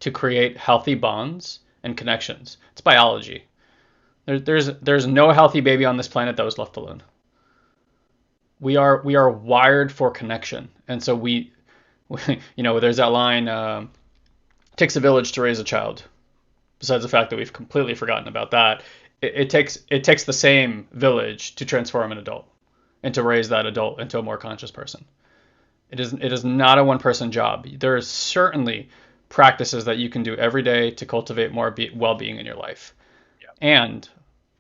to create healthy bonds and connections. It's biology. There's no healthy baby on this planet that was left alone. We are wired for connection, and so there's that line, takes a village to raise a child. Besides the fact that we've completely forgotten about that, it takes the same village to transform an adult and to raise that adult into a more conscious person. It is not a one person job. There is certainly practices that you can do every day to cultivate more well-being in your life. And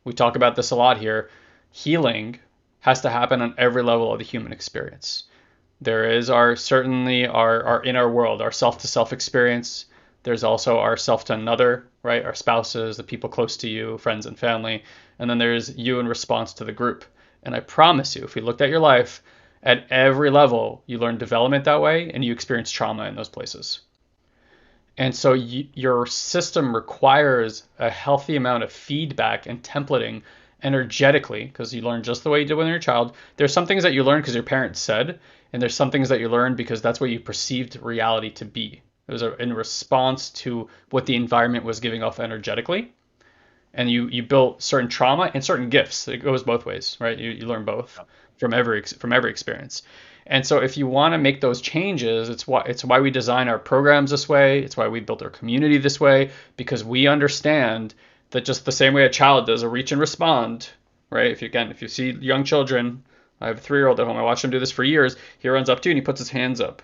we talk about this a lot here. Healing has to happen on every level of the human experience. There is certainly our inner world, our self to self experience, There's also our self to another, right? Our spouses, the people close to you, friends and family. And then there's you in response to the group. And I promise you, if we looked at your life, at every level, you learn development that way and you experience trauma in those places. And so your system requires a healthy amount of feedback and templating energetically because you learn just the way you did when you were a child. There's some things that you learn because your parents said, and there's some things that you learn because that's what you perceived reality to be. It was in response to what the environment was giving off energetically. And you built certain trauma and certain gifts. It goes both ways, right? You learn both from every experience. And so if you want to make those changes, it's why we design our programs this way. It's why we built our community this way, because we understand that just the same way a child does a reach and respond, right? If you see young children, I have a 3-year-old at home. I watched him do this for years. He runs up to you and he puts his hands up,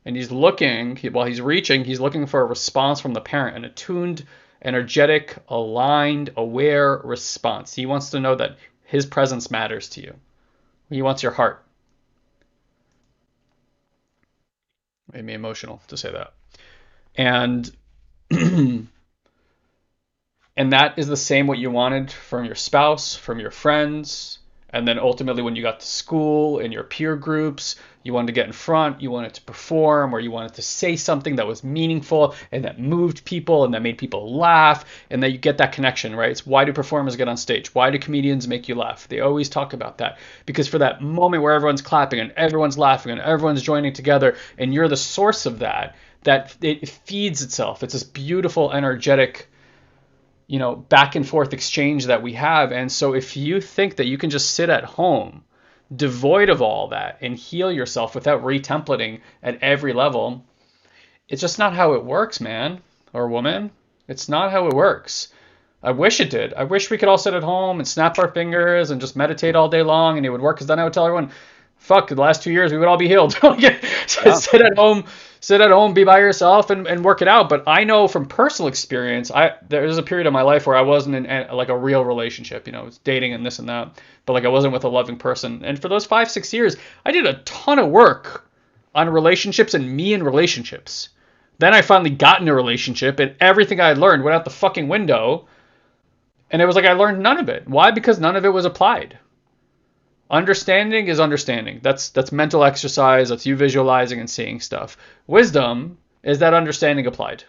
and he's looking while he's reaching. He's looking for a response from the parent, an attuned, energetic, aligned, aware response. He wants to know that his presence matters to you. He wants your heart. Made me emotional to say that. And and that is the same what you wanted from your spouse, from your friends, and then ultimately when you got to school in your peer groups, you wanted to get in front, you wanted to perform, or you wanted to say something that was meaningful and that moved people and that made people laugh, and that you get that connection, right? It's why do performers get on stage? Why do comedians make you laugh? They always talk about that because for that moment where everyone's clapping and everyone's laughing and everyone's joining together and you're the source of that, that it feeds itself. It's this beautiful energetic back and forth exchange that we have. And so if you think that you can just sit at home devoid of all that and heal yourself without retemplating at every level, it's just not how it works, man or woman. It's not how it works. I wish it did. I wish we could all sit at home and snap our fingers and just meditate all day long and it would work, because then I would tell everyone, fuck, the last 2 years we would all be healed. Sit at home, be by yourself and work it out. But I know from personal experience, there was a period of my life where I wasn't in like a real relationship, I was dating and this and that, but like I wasn't with a loving person. And for those 5-6 years, I did a ton of work on relationships and me in relationships. Then I finally got in a relationship and everything I had learned went out the fucking window. And it was like I learned none of it. Why? Because none of it was applied. Understanding is understanding. That's mental exercise. That's you visualizing and seeing stuff. Wisdom is that understanding applied.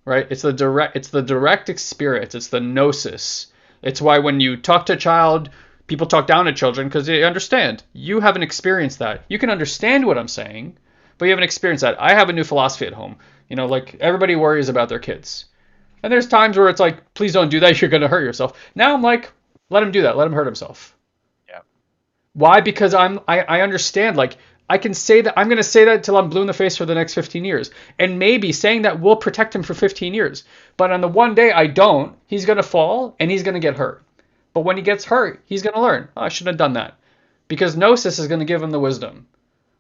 Right? It's the direct experience. It's the gnosis. It's why when you talk to a child, people talk down to children because they understand. You haven't experienced that. You can understand what I'm saying, but you haven't experienced that. I have a new philosophy at home. Like everybody worries about their kids. And there's times where it's like, please don't do that. You're going to hurt yourself. Now I'm like, let him do that. Let him hurt himself. Why? Because I understand, like, I can say that, I'm going to say that till I'm blue in the face for the next 15 years. And maybe saying that will protect him for 15 years. But on the one day I don't, he's going to fall and he's going to get hurt. But when he gets hurt, he's going to learn, oh, I shouldn't have done that. Because gnosis is going to give him the wisdom.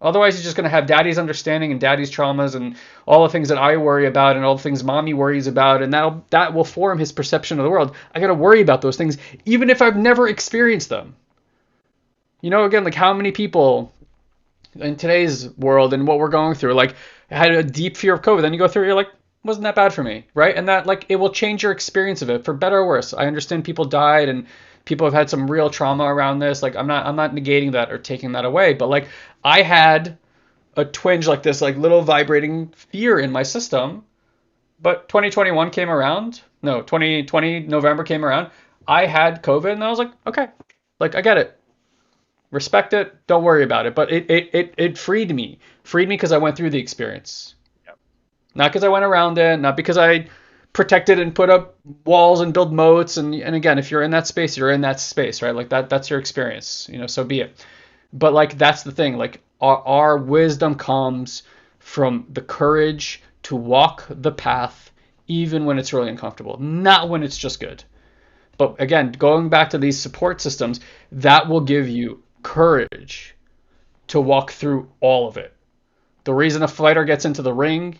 Otherwise, he's just going to have daddy's understanding and daddy's traumas and all the things that I worry about and all the things mommy worries about. And that will form his perception of the world. I got to worry about those things, even if I've never experienced them. Again, like how many people in today's world and what we're going through, like had a deep fear of COVID. Then you go through it, you're like, wasn't that bad for me, right? And that like it will change your experience of it for better or worse. I understand people died and people have had some real trauma around this. Like I'm not negating that or taking that away, but like I had a twinge like this, like little vibrating fear in my system. But 2021 came around. No, 2020 November came around. I had COVID and I was like, okay, like I get it. Respect it. Don't worry about it. But it freed me. Freed me because I went through the experience. Yep. Not because I went around it. Not because I protected and put up walls and build moats. And again, if you're in that space, you're in that space, right? Like that's your experience. So be it. But like that's the thing. Like our wisdom comes from the courage to walk the path, even when it's really uncomfortable. Not when it's just good. But again, going back to these support systems, that will give you courage to walk through all of it. The reason a fighter gets into the ring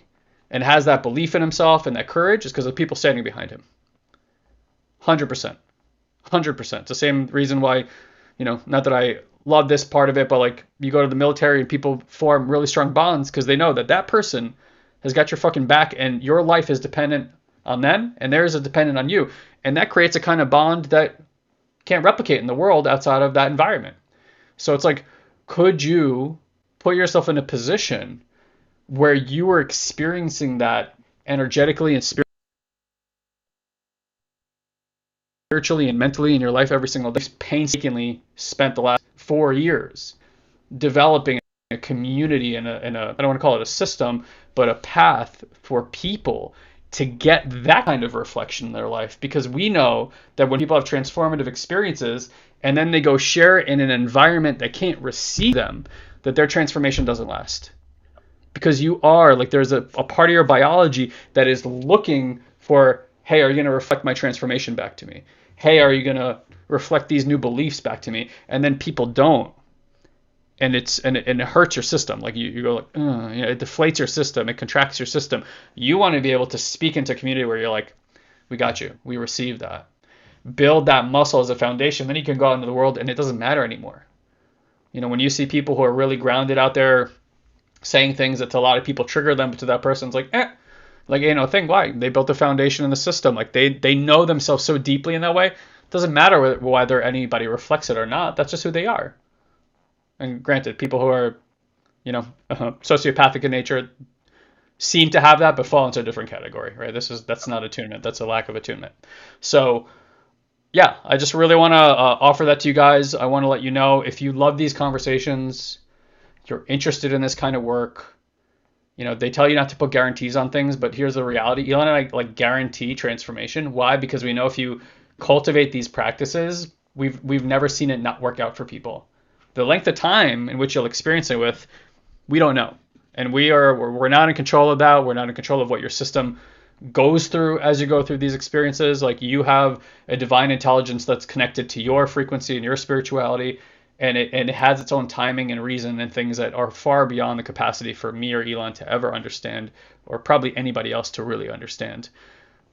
and has that belief in himself and that courage is because of people standing behind him. 100%. 100%. It's the same reason why, not that I love this part of it, but like you go to the military and people form really strong bonds because they know that person has got your fucking back, and your life is dependent on them, and theirs is dependent on you. And that creates a kind of bond that can't replicate in the world outside of that environment. So it's like, could you put yourself in a position where you were experiencing that energetically and spiritually and mentally in your life every single day? Painstakingly spent the last 4 years developing a community and I don't want to call it a system, but a path for people to get that kind of reflection in their life. Because we know that when people have transformative experiences and then they go share in an environment that can't receive them, that their transformation doesn't last. Because you are like, there's a part of your biology that is looking for, hey, are you going to reflect my transformation back to me? Hey, are you going to reflect these new beliefs back to me? And then people don't, and it hurts your system. Like you go like, it deflates your system, it contracts your system. You want to be able to speak into a community where you're like, we got you, we received that. Build that muscle as a foundation, then you can go out into the world and it doesn't matter anymore. When you see people who are really grounded out there saying things that to a lot of people trigger them, but to that person's like, like, think why they built the foundation in the system. Like they know themselves so deeply in that way. It doesn't matter whether anybody reflects it or not. That's just who they are. And granted, people who are, sociopathic in nature seem to have that, but fall into a different category, right? That's not attunement. That's a lack of attunement. So yeah, I just really want to offer that to you guys. I want to let you know, if you love these conversations, you're interested in this kind of work. They tell you not to put guarantees on things, but here's the reality. Elon and I like guarantee transformation. Why? Because we know if you cultivate these practices, we've never seen it not work out for people. The length of time in which you'll experience it with, we don't know. And we're not in control of that. We're not in control of what your system goes through as you go through these experiences. Like, you have a divine intelligence that's connected to your frequency and your spirituality, and it has its own timing and reason and things that are far beyond the capacity for me or Elon to ever understand, or probably anybody else to really understand.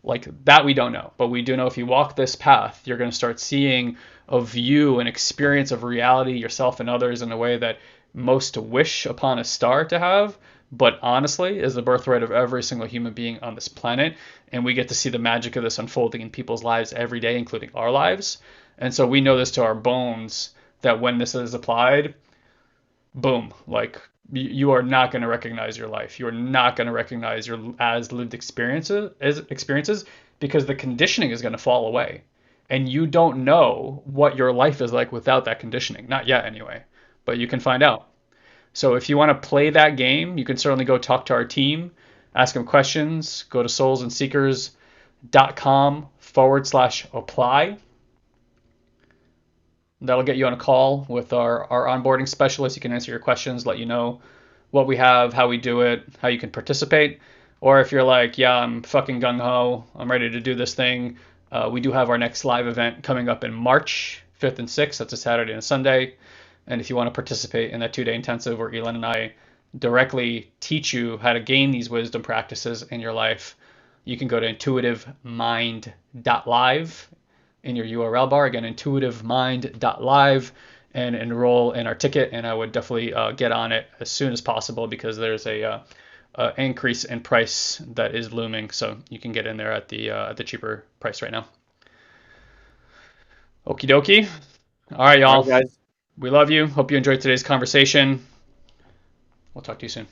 Like that, we don't know, but we do know if you walk this path, you're going to start seeing a view, an experience of reality, yourself and others, in a way that most wish upon a star to have, but honestly is the birthright of every single human being on this planet. And we get to see the magic of this unfolding in people's lives every day, including our lives. And so we know this to our bones, that when this is applied, boom, like you are not going to recognize your life. You're not going to recognize your as lived experiences, because the conditioning is going to fall away. And you don't know what your life is like without that conditioning. Not yet, anyway, but you can find out. So if you want to play that game, you can certainly go talk to our team, ask them questions. Go to soulsandseekers.com/apply. That'll get you on a call with our onboarding specialist. You can answer your questions, let you know what we have, how we do it, how you can participate. Or if you're like, yeah, I'm fucking gung-ho, I'm ready to do this thing, we do have our next live event coming up in March 5th and 6th. That's a Saturday and a Sunday. And if you want to participate in that 2-day intensive where Elon and I directly teach you how to gain these wisdom practices in your life, you can go to intuitivemind.live in your URL bar. Again, intuitivemind.live, and enroll in our ticket. And I would definitely get on it as soon as possible, because there's a increase in price that is looming. So you can get in there at the cheaper price right now. Okie dokie. All right, y'all. All right, guys. We love you. Hope you enjoyed today's conversation. We'll talk to you soon.